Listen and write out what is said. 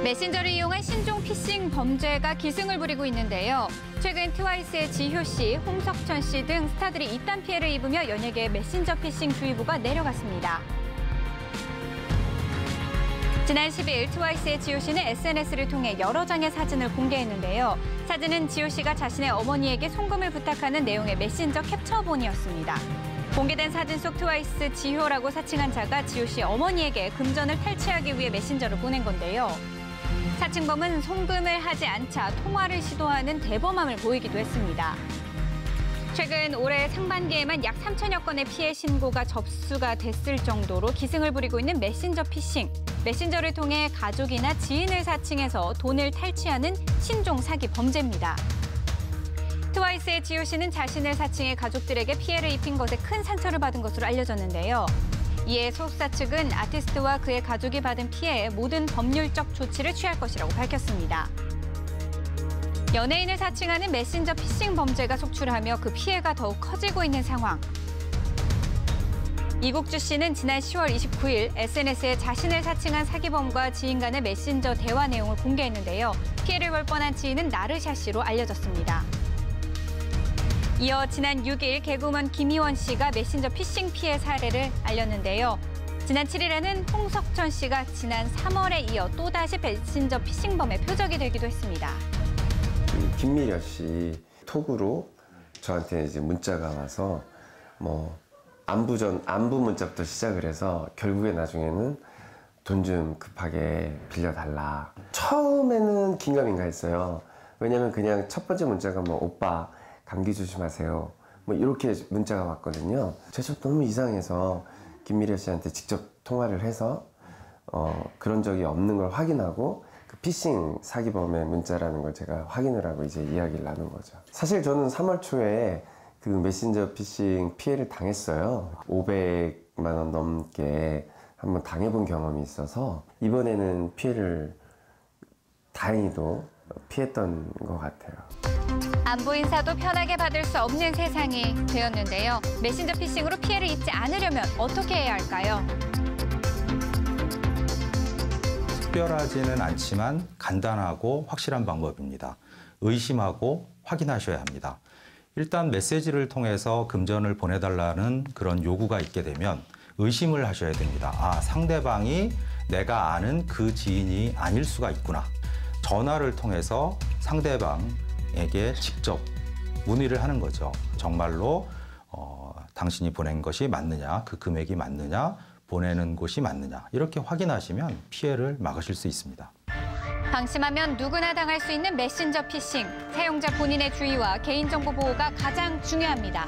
메신저를 이용한 신종 피싱 범죄가 기승을 부리고 있는데요. 최근 트와이스의 지효 씨, 홍석천 씨 등 스타들이 이딴 피해를 입으며 연예계의 메신저 피싱 주의보가 내려갔습니다. 지난 10일 트와이스의 지효 씨는 SNS를 통해 여러 장의 사진을 공개했는데요. 사진은 지효 씨가 자신의 어머니에게 송금을 부탁하는 내용의 메신저 캡처본이었습니다. 공개된 사진 속 트와이스 지효라고 사칭한 자가 지효 씨 어머니에게 금전을 탈취하기 위해 메신저를 보낸 건데요. 사칭범은 송금을 하지 않자 통화를 시도하는 대범함을 보이기도 했습니다. 최근 올해 상반기에만 약 3천여 건의 피해 신고가 접수가 됐을 정도로 기승을 부리고 있는 메신저 피싱. 메신저를 통해 가족이나 지인을 사칭해서 돈을 탈취하는 신종 사기 범죄입니다. 트와이스의 지효 씨는 자신을 사칭해 가족들에게 피해를 입힌 것에 큰 상처를 받은 것으로 알려졌는데요. 이에 소속사 측은 아티스트와 그의 가족이 받은 피해에 모든 법률적 조치를 취할 것이라고 밝혔습니다. 연예인을 사칭하는 메신저 피싱 범죄가 속출하며 그 피해가 더욱 커지고 있는 상황. 이국주 씨는 지난 10월 29일 SNS에 자신을 사칭한 사기범과 지인 간의 메신저 대화 내용을 공개했는데요. 피해를 볼 뻔한 지인은 나르샤 씨로 알려졌습니다. 이어 지난 6일 개그우먼 김희원 씨가 메신저 피싱 피해 사례를 알렸는데요. 지난 7일에는 홍석천 씨가 지난 3월에 이어 또다시 메신저 피싱범의 표적이 되기도 했습니다. 김미려 씨 톡으로 저한테 이제 문자가 와서 안부 문자부터 시작을 해서 결국에 나중에는 돈 좀 급하게 빌려달라. 처음에는 긴가민가 했어요. 왜냐면 그냥 첫 번째 문자가 오빠 감기 조심하세요. 이렇게 문자가 왔거든요. 제가 너무 이상해서 김미려 씨한테 직접 통화를 해서 그런 적이 없는 걸 확인하고 그 피싱 사기범의 문자라는 걸 제가 확인을 하고 이제 이야기를 나눈 거죠. 사실 저는 3월 초에 그 메신저 피싱 피해를 당했어요. 500만 원 넘게 한번 당해본 경험이 있어서 이번에는 피해를 다행히도 피했던 것 같아요. 안부 인사도 편하게 받을 수 없는 세상이 되었는데요. 메신저 피싱으로 피해를 입지 않으려면 어떻게 해야 할까요? 특별하지는 않지만 간단하고 확실한 방법입니다. 의심하고 확인하셔야 합니다. 일단 메시지를 통해서 금전을 보내달라는 그런 요구가 있게 되면 의심을 하셔야 됩니다. 아, 상대방이 내가 아는 그 지인이 아닐 수가 있구나. 전화를 통해서 상대방에게 직접 문의를 하는 거죠. 정말로 당신이 보낸 것이 맞느냐, 그 금액이 맞느냐, 보내는 곳이 맞느냐 이렇게 확인하시면 피해를 막으실 수 있습니다. 방심하면 누구나 당할 수 있는 메신저 피싱. 사용자 본인의 주의와 개인정보 보호가 가장 중요합니다.